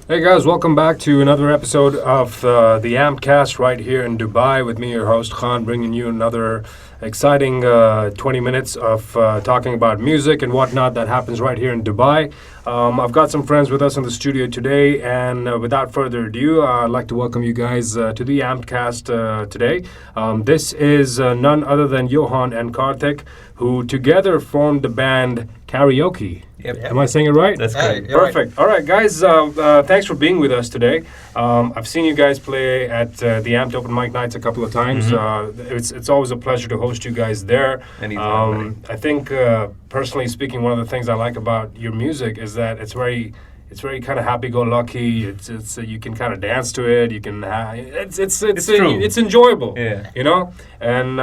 Hey guys, welcome back to another episode of the Ampcast right here in Dubai with me, your host Khan, bringing you another exciting 20 minutes of talking about music and whatnot that happens right here in Dubai. I've got some friends with us in the studio today, and without further ado, I'd like to welcome you guys to the Ampcast today. This is none other than Yohan and Kartik, who together formed the band Karyoke. Yep. Am I saying it right? That's great. Perfect. Right. All right, guys. Thanks for being with us today. I've seen you guys play at the Amped Open Mic Nights a couple of times. It's always a pleasure to host you guys there. I think personally speaking, one of the things I like about your music is that it's very kind of happy-go-lucky. It's you can kind of dance to it. You can it's enjoyable. Yeah. You know. And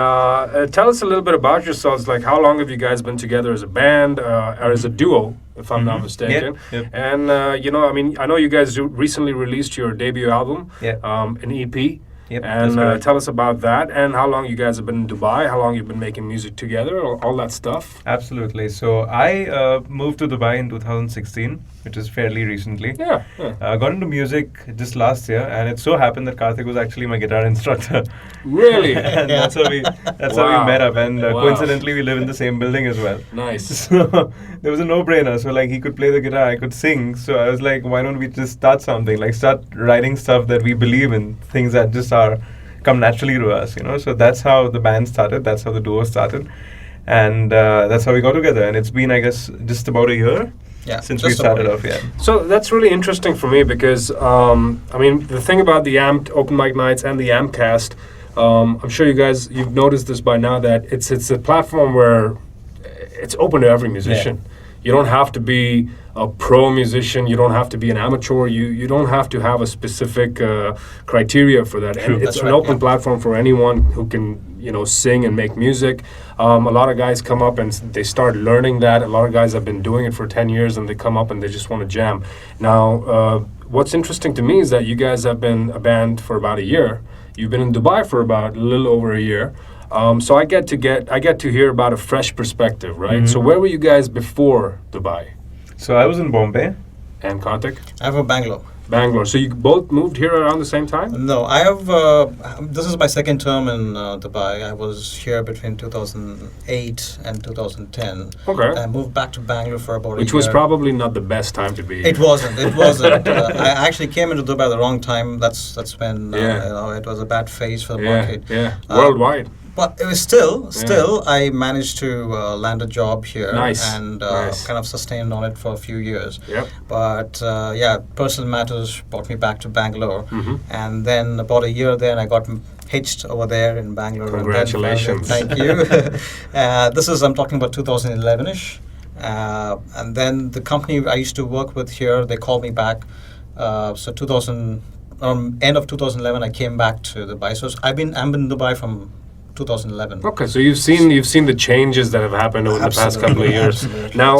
tell us a little bit about yourselves. Like, how long have you guys been together as a band or as a duo, if I'm not mistaken? Yep. And I know you guys recently released your debut album, an EP. Yep, and tell us about that and how long you guys have been in Dubai, how long you've been making music together, all that stuff. Absolutely. So I moved to Dubai in 2016, which is fairly recently. Yeah. Got into music just last year, and it so happened that Kartik was actually my guitar instructor. Really? And that's how we met up, and coincidentally we live in the same building as well. Nice. So there was a no-brainer. So like he could play the guitar, I could sing. So I was like, why don't we just start something? Like start writing stuff that we believe in, things that just come naturally to us, So that's how the band started. That's how the duo started, and that's how we got together. And it's been, I guess, just about a year since we started off. Yeah. So that's really interesting for me because the thing about the Amped Open Mic Nights and the Ampcast, I'm sure you've noticed this by now that it's a platform where it's open to every musician. Yeah. You don't have to be a pro musician. You don't have to be an amateur. You don't have to have a specific criteria for that. True. And it's an open platform for anyone who can, sing and make music. A lot of guys come up and they start learning that. A lot of guys have been doing it for 10 years and they come up and they just want to jam. Now, what's interesting to me is that you guys have been a band for about a year. You've been in Dubai for about a little over a year. So I get to hear about a fresh perspective, right? Mm-hmm. So where were you guys before Dubai? So I was in Bombay. And Kartik? I'm from Bangalore. Bangalore. So you both moved here around the same time? No, I have. This is my second term in Dubai. I was here between 2008 and 2010. Okay. I moved back to Bangalore for about a year. Which was probably not the best time to be. It wasn't. I actually came into Dubai at the wrong time. That's when it was a bad phase for the market. Yeah. Worldwide. But it was still, I managed to land a job here and kind of sustained on it for a few years. Yep. But personal matters brought me back to Bangalore. Mm-hmm. And then about a year there, I got hitched over there in Bangalore. Congratulations. Thank you. I'm talking about 2011-ish. And then the company I used to work with here, they called me back. End of 2011, I came back to Dubai. So I'm in Dubai from 2011. Okay, so you've seen the changes that have happened over the past couple of years. Now,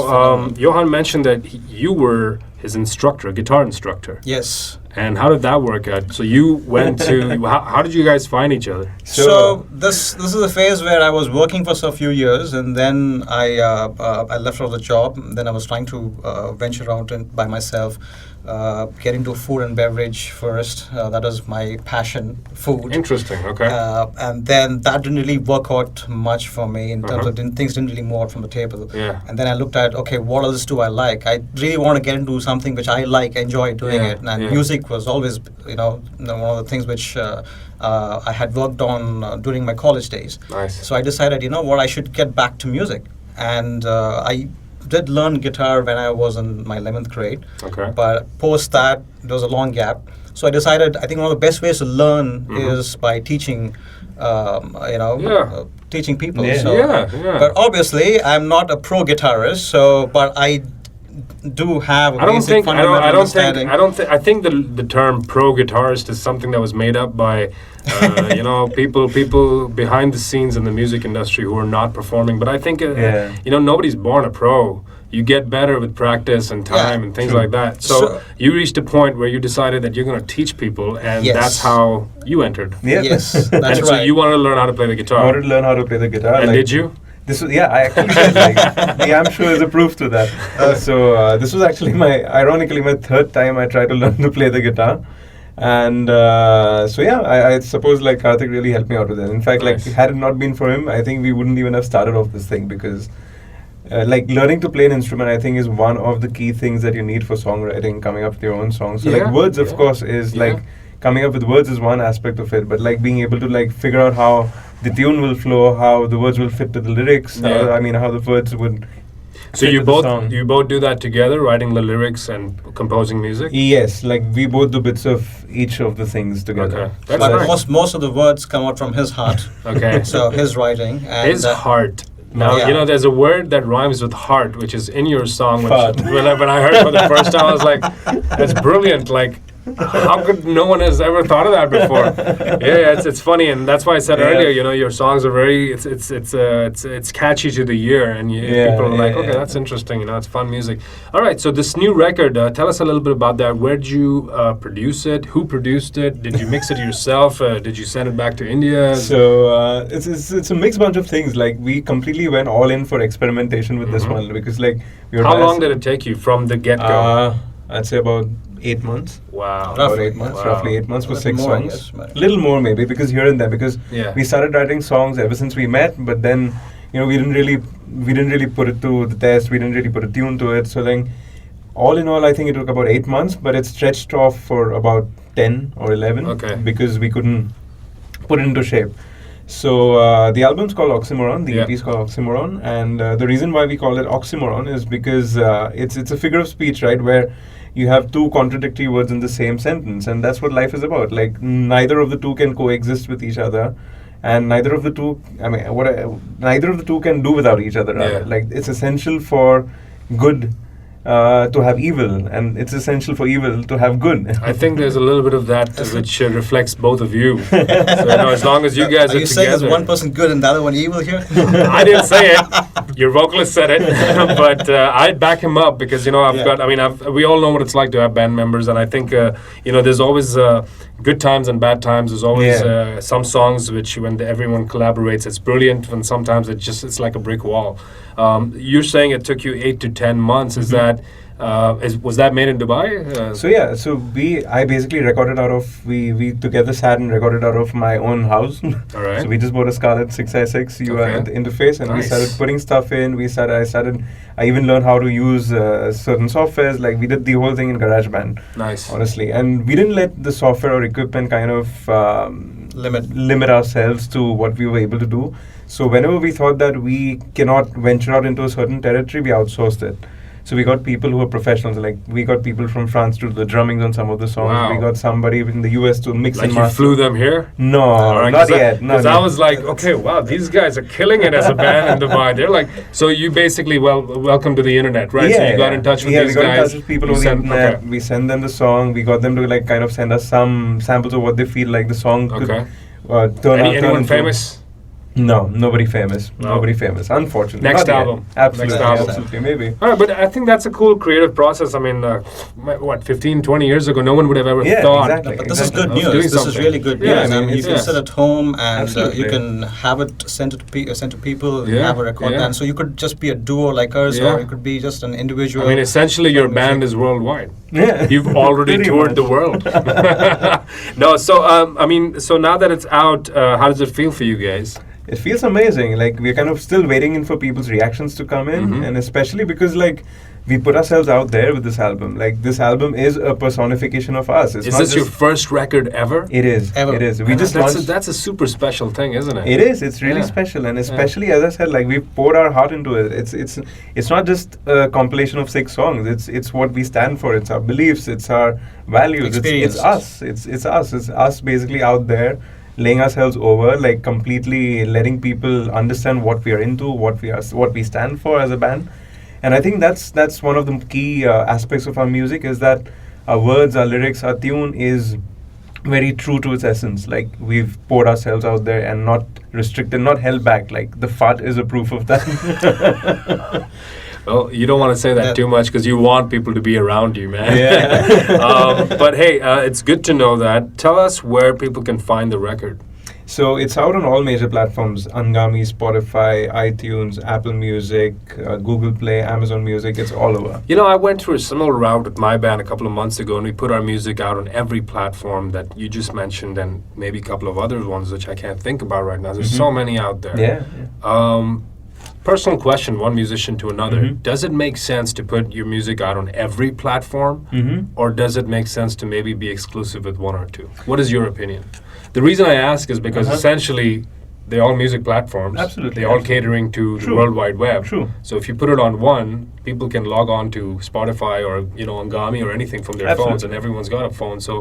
Yohan mentioned that you were his instructor, guitar instructor. Yes. And how did that work out? So you went to how did you guys find each other? So this is a phase where I was working for a few years, and then I left off the job. Then I was trying to venture out by myself. Get into food and beverage first. That was my passion, food. Interesting, okay. And then that didn't really work out much for me in terms of things didn't really move out from the table. Yeah. And then I looked at, okay, what else do I like? I really want to get into something which I like, enjoy doing it. And music was always, one of the things which I had worked on during my college days. Nice. So I decided, I should get back to music. And I did learn guitar when I was in my 11th grade. Okay. But post that, there was a long gap. So I decided, I think one of the best ways to learn is by teaching, teaching people. Yeah. But obviously, I'm not a pro guitarist, but I do have a basic fundamental understanding. I think the term pro guitarist is something that was made up by people behind the scenes in the music industry who are not performing. But I think nobody's born a pro. You get better with practice and time and things like that. So you reached a point where you decided that you're going to teach people, and that's how you entered. Yeah. Yes, that's right. So you wanted to learn how to play the guitar. I wanted to learn how to play the guitar. And did you? This was, yeah, I actually said, like, the amp show is a proof to that. So this was actually ironically, my third time I tried to learn to play the guitar. And so yeah, I suppose like Kartik really helped me out with it. In fact, Nice. like had it not been for him, I think we wouldn't even have started off this thing, because like learning to play an instrument, I think, is one of the key things that you need for songwriting, coming up with your own songs. So Yeah, like words, of yeah, course, is yeah. like coming up with words is one aspect of it, but like being able to like figure out how the tune will flow, how the words will fit to the lyrics. Yeah. How the words would. So fit you to the both song. you both do that together, writing the lyrics and composing music. Yes, like we both do bits of each of the things together. Okay. That's But nice. most of the words come out from his heart. Okay. So his writing. And His heart. Now, Yeah. you know, there's a word that rhymes with heart, which is in your song. Which, Fart. when I heard it for the first time, I was like, that's brilliant. Like, how could no one has ever thought of that before? Yeah, it's funny, and that's why I said Yeah. earlier, you know, your songs are very, it's catchy to the ear, and Yeah, people are like, yeah, okay, yeah. that's interesting, you know, it's fun music. All right, so this new record, tell us a little bit about that. Where did you produce it? Who produced it? Did you mix it yourself? Did you send it back to India? So it's a mixed bunch of things. Like we completely went all in for experimentation with this Mhm. one, because like we were How biased- long did it take you from the get-go? I'd say about 8 months. Wow. About Roughly, 8 months, wow. roughly 8 months for A little 6 more, I songs. guess, but- Little more maybe, because here and there, because Yeah. we started writing songs ever since we met, but then we didn't really put it to the test. We didn't really put a tune to it. So then, all in all, I think it took about 8 months, but it stretched off for about 10 or 11 Okay. because we couldn't put it into shape. So the album's called Oxymoron. The Yeah. EP is called Oxymoron, and the reason why we call it Oxymoron is because it's a figure of speech, right? Where you have two contradictory words in the same sentence, and that's what life is about. Like neither of the two can coexist with each other, and neither of the two. Neither of the two can do without each other. Rather. Yeah. Like it's essential for good to have evil, and it's essential for evil to have good. I think there's a little bit of that which reflects both of you. So, you know, as long as you guys Are you saying together. is one person good and the other one evil here? I didn't say it. Your vocalist said it, but I'd back him up because we all know what it's like to have band members, and I think there's always good times and bad times. There's always Yeah. some songs which when everyone collaborates, it's brilliant. When sometimes it's like a brick wall. You're saying it took you 8 to 10 months. Is that was that made in Dubai? So I basically recorded out of we together sat and recorded out of my own house. All right. So we just bought a Scarlett 6i6 Okay. interface, and we Nice. started putting stuff in. I even learned how to use certain softwares. Like we did the whole thing in GarageBand, Nice. honestly, and we didn't let the software or equipment kind of limit ourselves to what we were able to do. So whenever we thought that we cannot venture out into a certain territory, we outsourced it. So we got people who are professionals. Like we got people from France to do the drumming on some of the songs. Wow. We got somebody in the US to mix Like and you master. flew them here? No, All right, not yet. Not Because I yet. was like, okay, wow, these guys are killing it as a band in Dubai. They're like, so you basically welcome to the internet, right? So you got in touch with yeah, these we got guys. in touch with people you on the sent- internet. okay. We send them the song. We got them to like kind of send us some samples of what they feel like the song could Okay. turn Anyone into. famous? No, nobody famous. No. Nobody famous. Unfortunately. Next Not yet. album. Absolutely. Next album. Absolutely. Maybe. All right, but I think that's a cool creative process. I mean, 15, 20 years ago, no one would have ever Yeah, thought. exactly. But this is good Of news. doing This is something. really good Yeah, news. I mean, you it's- can yeah. sit at home and Absolutely. you can have it sent to people. Yeah, Have a record, yeah. and so you could just be a duo like us, Yeah. or you could be just an individual. I mean, essentially, your music. band is worldwide. Yeah. You've already Pretty toured much. the world. No, so now that it's out, how does it feel for you guys? It feels amazing. Like we're kind of still waiting in for people's reactions to come in, Mhm. and especially because like we put ourselves out there with this album. Like this album is a personification of us. It's Is not this your just- first record ever? It is. Ever. It is. We just that's launched. that's a super special thing, isn't it? It is. It's really Yeah. special, and especially as I said, like we've poured our heart into it. It's not just a compilation of 6 songs. It's what we stand for. It's our beliefs. It's our values. It's Experiences. us. It's us. It's us basically out there, laying ourselves over, like completely letting people understand what we are into, what we stand for as a band. And I think that's one of the key aspects of our music is that our words, our lyrics, our tune is very true to its essence. Like we've poured ourselves out there and not restricted, not held back. Like the fart is a proof of that. Well, you don't want to say that Yeah. too much because you want people to be around you, man. Yeah. But hey, it's good to know that. Tell us where people can find the record. So it's out on all major platforms: Angami, Spotify, iTunes, Apple Music, Google Play, Amazon Music. It's all over. You know, I went through a similar route with my band a couple of months ago, and we put our music out on every platform that you just mentioned, and maybe a couple of other ones which I can't think about right now. There's so many out there. Yeah. Personal question, one musician to another. Mhm. Does it make sense to put your music out on every platform, Mm-hmm. or does it make sense to maybe be exclusive with one or two? What is your opinion? The reason I ask is because essentially they're all music platforms. Absolutely, They're all absolutely. catering to the True. World Wide Web. True. So if you put it on one, people can log on to Spotify or Angami or anything from their phones, Absolutely. and everyone's got a phone. So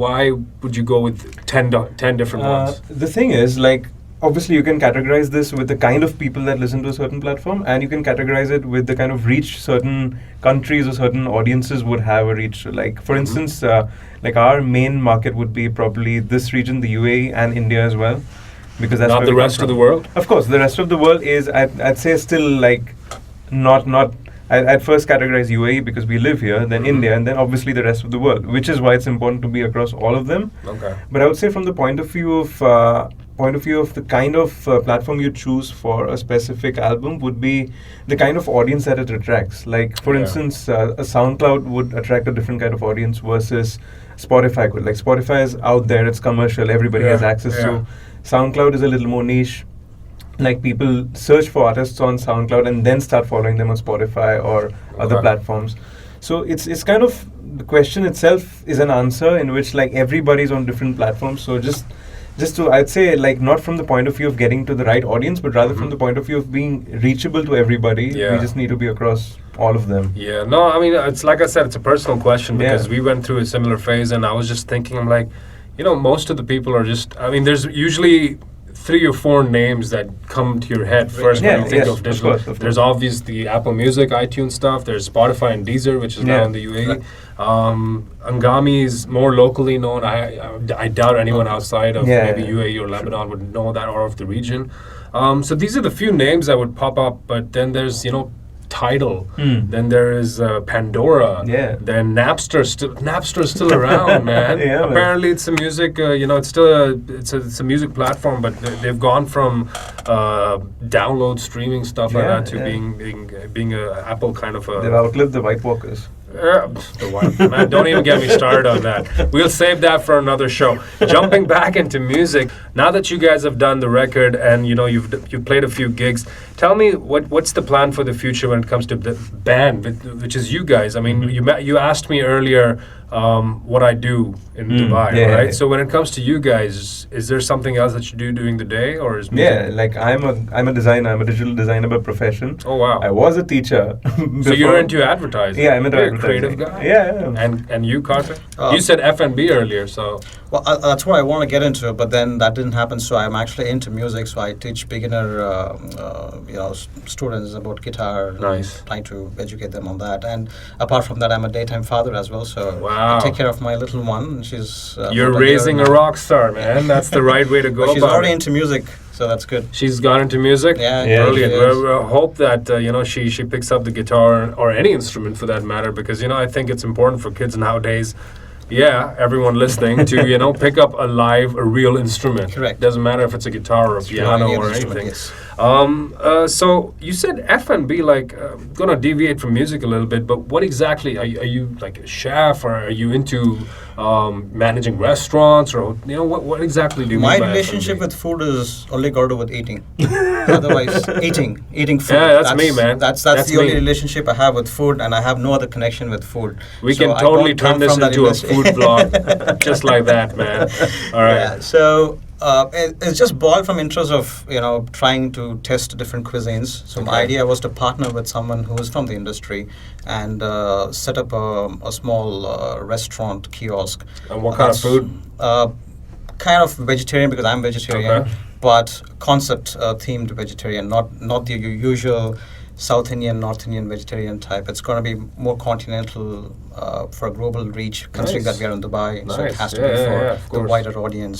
why would you go with 10 different ones? The thing is, like, obviously you can categorize this with the kind of people that listen to a certain platform, and you can categorize it with the kind of reach certain countries or certain audiences would have a reach. Like, for instance, like our main market would be probably this region, the UAE and India as well, because that's Not where the we come rest of from. the world? Of course, the rest of the world is, I'd say, still like not. I'd first categorize UAE because we live here, then India, and then obviously the rest of the world, which is why it's important to be across all of them. Okay. But I would say from the point of view of the kind of platform you choose for a specific album would be the kind of audience that it attracts. Like, for Yeah. instance, a SoundCloud would attract a different kind of audience versus Spotify could. Like, Spotify is out there, it's commercial, everybody has access to. SoundCloud is a little more niche. Like, people search for artists on SoundCloud and then start following them on Spotify or other Okay. platforms. So it's kind of, the question itself is an answer in which, like, everybody's on different platforms. So just to, I'd say, like, not from the point of view of getting to the right audience, but rather from the point of view of being reachable to everybody. Yeah. We just need to be across all of them. Yeah, no, I mean, it's like I said, it's a personal question because Yeah. we went through a similar phase, and I was just thinking, I'm like, most of the people are just, I mean, there's usually 3 or 4 names that come to your head first Yeah, when you think yes, of of digital. course, of There's course. obviously the Apple Music, iTunes stuff. There's Spotify and Deezer, which is now Yeah. in the UAE. Angami is more locally known. I doubt anyone outside of Yeah, maybe yeah. UAE or Lebanon would know that, or of the region. So these are the few names that would pop up, but then there's, Tidal. Then there is Pandora. Yeah. Then Napster's still around, man. Yeah, man. Apparently, it's a music. It's still it's a music platform, but they've gone from download streaming stuff like Yeah, that to yeah. being a Apple kind of They've a. outlived the White Walkers. Man, don't even get me started on that. We'll save that for another show. Jumping back into music, now that you guys have done the record and you've played a few gigs, tell me what's the plan for the future when it comes to the band, which is you guys. I mean, you asked me earlier what I do in Dubai, yeah, right? yeah. So when it comes to you guys, is there something else that you do during the day, or is music? Yeah, like I'm a designer. I'm a digital designer by profession. Oh wow. I was a teacher. So you're into advertising. Yeah, I'm into You're advertising. a creative guy. Yeah. And you, Kartik? Uh, You said F&B earlier, so. Well, that's what I want to get into, but then that didn't happen. So I'm actually into music. So I teach beginner, students about guitar. Nice. Trying to educate them on that. And apart from that, I'm a daytime father as well. So Wow. I take care of my little one. She's You're about year raising a now. rock star, man. That's the right way to go But she's about already it. into music, so that's good. She's gone into music? Yeah, Yeah, Brilliant. she is. We'll hope that, she picks up the guitar or any instrument for that matter, because, I think it's important for kids nowadays. Yeah, everyone listening to, pick up a real instrument. Correct. Doesn't matter if it's a guitar or a piano Any or instrument, anything. yes. So you said F&B, gonna deviate from music a little bit, but what exactly, are you like a chef, or are you into managing restaurants, or, what exactly do you My mean by relationship F&B? with food is only got to do with eating. Otherwise, eating food. Yeah, that's me, man. That's That's the only me. relationship I have with food, and I have no other connection with food. We So can I totally don't come turn this from that into a industry. food blog, just like that, man. All right. Yeah, so it's just boiled from interest of trying to test different cuisines. So my Okay. idea was to partner with someone who is from the industry and set up a small restaurant kiosk. And what kind of food? Kind of vegetarian because I'm vegetarian, Okay. but concept themed vegetarian, not the usual South Indian, North Indian vegetarian type. It's going to be more continental for a global reach, considering Nice. that we are in Dubai, so Nice. it has to Yeah, be yeah, for yeah, of the course. wider audience.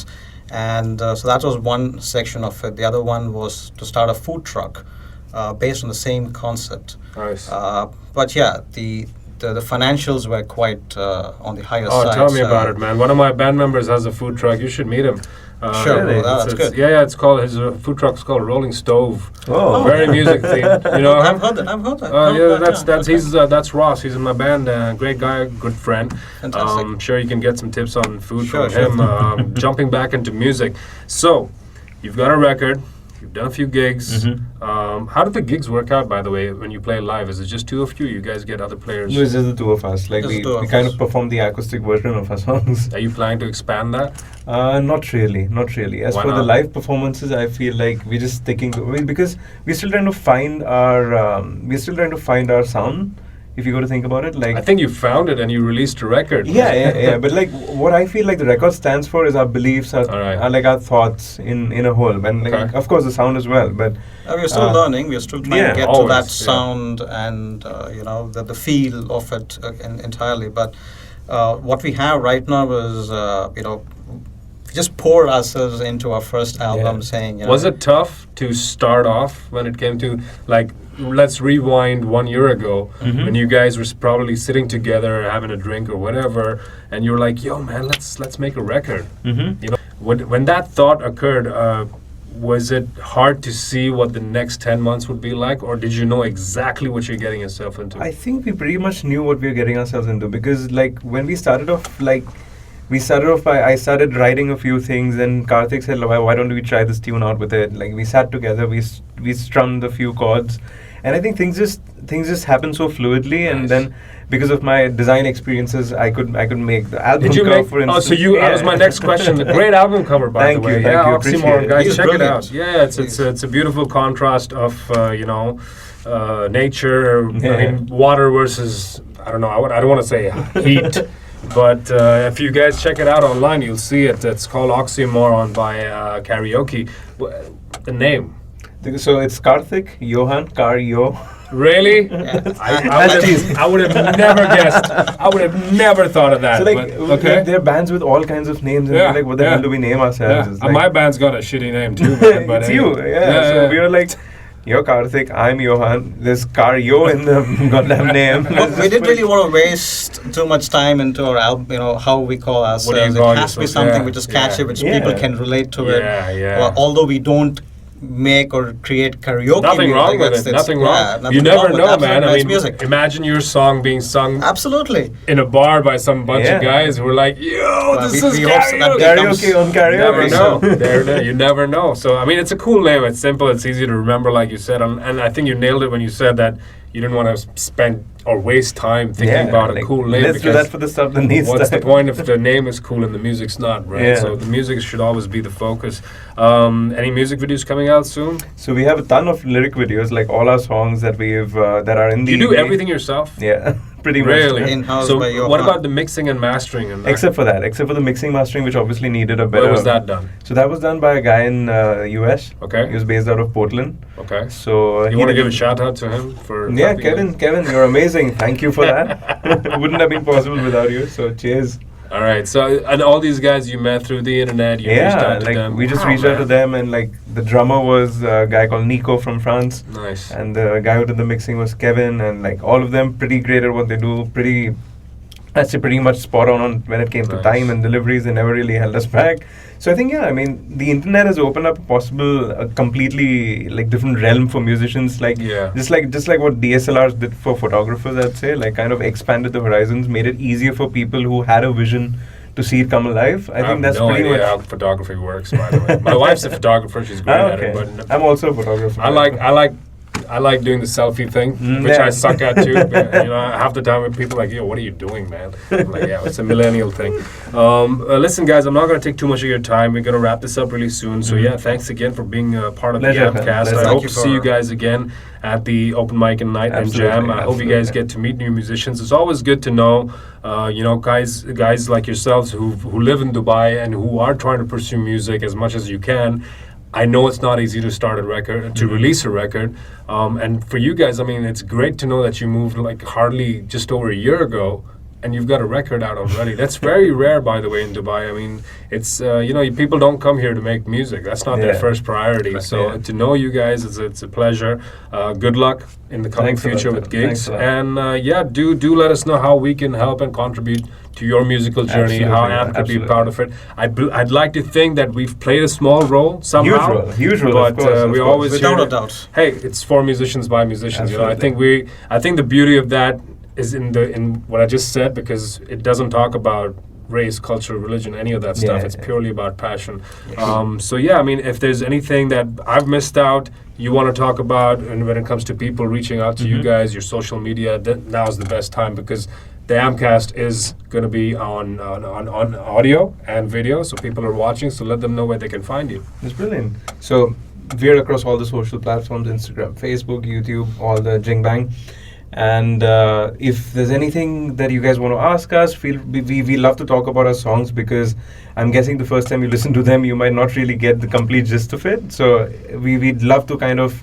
And so that was one section of it. The other one was to start a food truck based on the same concept. Nice. But yeah, the the financials were quite on the higher Oh, side. tell me so- about it, man. One of my band members has a food truck. You should meet him. Sure, really? that's good. Yeah, it's called his food truck's called Rolling Stove. Oh. Very music themed. You know I've him? heard that. I've heard that. Yeah, that's okay. he's that's Ross. He's in my band. Great guy, good friend. Fantastic. Sure, you can get some tips on food Sure, from him. Jumping back into music, so you've got a record. You've done a few gigs. How did the gigs work out, by the way, when you play live? Is it just two of you? You guys get other players? No, it's just the two of us. Like Just we, the two we of kind us. of perform the acoustic version of our songs. Are you planning to expand that? Not really, not really. As Why for the not? live performances, I feel like we're just sticking to because we're still trying to find our sound. If you go to think about it, like I think you found it and you released a record. yeah. But like what I feel like the record stands for is our beliefs, All right. are like our thoughts in a whole. And like, Okay. of course the sound as well. But We're still learning. We're still trying yeah, to get always, to that yeah. sound and the feel of it entirely. But what we have right now is we just poured ourselves into our first album, Yeah. saying Was it tough to start off when it came to, like, let's rewind 1 year ago when you guys were probably sitting together having a drink or whatever, and you were like, "Yo, man, let's make a record." You know, when that thought occurred, was it hard to see what the next 10 months would be like, or did you know exactly what you're getting yourself into? I think we pretty much knew what we were getting ourselves into because like when we started off by I started writing a few things and Kartik said, why don't we try this tune out with it? Like we sat together, we strummed a few chords, and I think things just happened so fluidly. Nice. And then because of my design experiences, I could make the album Did you cover, make? for instance. Oh, so that was my next question. Great album cover, by Thank the way. you, thank Yeah, you, appreciate OXYMORON, it. guys, He's check brilliant. it out. Yeah, it's a beautiful contrast of nature. Yeah. I mean, water versus I don't know. I don't want to say heat. But if you guys check it out online, you'll see it. It's called Oxymoron by Karyoke. The name. So it's Kartik, Yohan, Karyo. Really? I would have never guessed. I would have never thought of that. So like, but, okay. there are bands with all kinds of names, and Yeah, we're like, what the yeah. hell do we name ourselves? Yeah. It's And like- my band's got a shitty name too, man. But it's hey. you, yeah. So we were like, you're Kartik, I'm Yohan. There's Karyo in the goddamn name. But we didn't really want to waste too much time into our album, how we call ourselves. call It has to be yourself? something Yeah, which is catchy, yeah. which Yeah. people can relate to it. Yeah, yeah. Well, although we don't make or create karaoke Nothing music, wrong with it. Nothing wrong. You never know, man. I mean, music. imagine your song being sung Absolutely. in a bar by some bunch of Yeah. guys who are like, "Yo, Well, this we- is we hope so that karaoke." Karaoke on You never karaoke. know. There, you never know. So I mean, it's a cool name. It's simple. It's easy to remember, like you said. And I think you nailed it when you said that you didn't want to spend or waste time thinking about a like, cool name. Let's do because that for the stuff that needs what's the time. point if the name is cool and the music's not, right? Yeah. So the music should always be the focus. Any music videos coming out soon? So we have a ton of lyric videos, like all our songs that we've that are in the. You do EP. everything yourself? Yeah, pretty much. Really? In-house So by Yohan. what about the mixing and mastering and that? Except for the mixing mastering, which obviously needed a better. Where was that done? So that was done by a guy in US. Okay. He was based out of Portland. Okay. So You want to give a shout out to him for Yeah, helping Kevin, you're amazing. Thank you for that. Wouldn't have been possible without you. So cheers. All right. So and all these guys you met through the internet, you reached Yeah, out to like them. we just Wow, reached out to man. them, and like the drummer was a guy called Nico from France, Nice. and the guy who did the mixing was Kevin, and like all of them pretty great at what they do. I'd say pretty much spot on when it came to Nice. time and deliveries. They never really held us back. So I think the internet has opened up a completely like different realm for musicians. Like Yeah. just like what DSLRs did for photographers, I'd say, like kind of expanded the horizons, made it easier for people who had a vision to see it come alive. I think have that's no pretty idea much. how photography works, by the way. My wife's a photographer. She's great Ah, at it. okay. But I'm also a photographer. I like doing the selfie thing, which Yeah. I suck at too. But, half the time when people are like, "Yo, what are you doing, man?" I'm like, "Yeah, it's a millennial thing." Listen, guys, I'm not going to take too much of your time. We're going to wrap this up really soon. So yeah, thanks again for being a part of Pleasure, the man. Ampcast. Pleasure. I Thank hope you to see you for- guys again at the open mic and night and Absolutely, jam. I hope you guys absolutely. get to meet new musicians. It's always good to know, guys like yourselves who live in Dubai and who are trying to pursue music as much as you can. I know it's not easy to start a record, to release a record. And for you guys, I mean, it's great to know that you moved like hardly just over a year ago and you've got a record out already. That's very rare, by the way, in Dubai. I mean, it's people don't come here to make music. That's not their first priority. Right, So to know you guys, it's a pleasure. Good luck in the coming Thanks a lot, future man. with gigs. Thanks a lot. And do let us know how we can help and contribute to your musical journey. How Absolutely, AMP could be absolutely. part of it. I'd like to think that we've played a small role somehow. Huge role, But of course, of we course. always Without hear a doubt. Hey, it's for musicians by musicians. Absolutely. I think the beauty of that is in what I just said, because it doesn't talk about race, culture, religion, any of that stuff. It's purely about passion. So I mean, if there's anything that I've missed out, you want to talk about, and when it comes to people reaching out to you guys, your social media, now's the best time, because the Amcast is going to be on audio and video, so people are watching. So let them know where they can find you. It's brilliant. So we're across all the social platforms: Instagram, Facebook, YouTube, all the jing bang. And if there's anything that you guys want to ask us, we love to talk about our songs, because I'm guessing the first time you listen to them, you might not really get the complete gist of it. So we'd love to kind of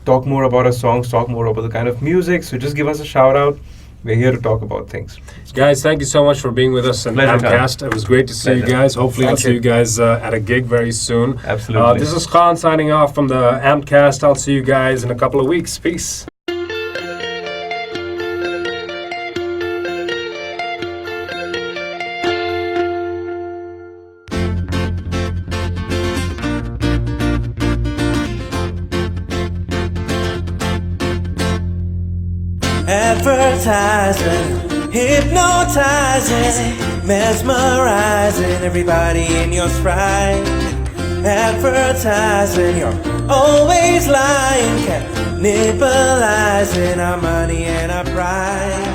talk more about our songs, talk more about the kind of music. So just give us a shout out. We're here to talk about things. Guys, thank you so much for being with us in Pleasure, Amcast. It was great to see you Pleasure. guys. Hopefully I'll Thank see you. you guys at a gig very soon. Absolutely. This is Khan signing off from the Amcast. I'll see you guys in a couple of weeks. Peace. Advertising, hypnotizing, mesmerizing everybody in your stride. Advertising, you're always lying, cannibalizing our money and our pride.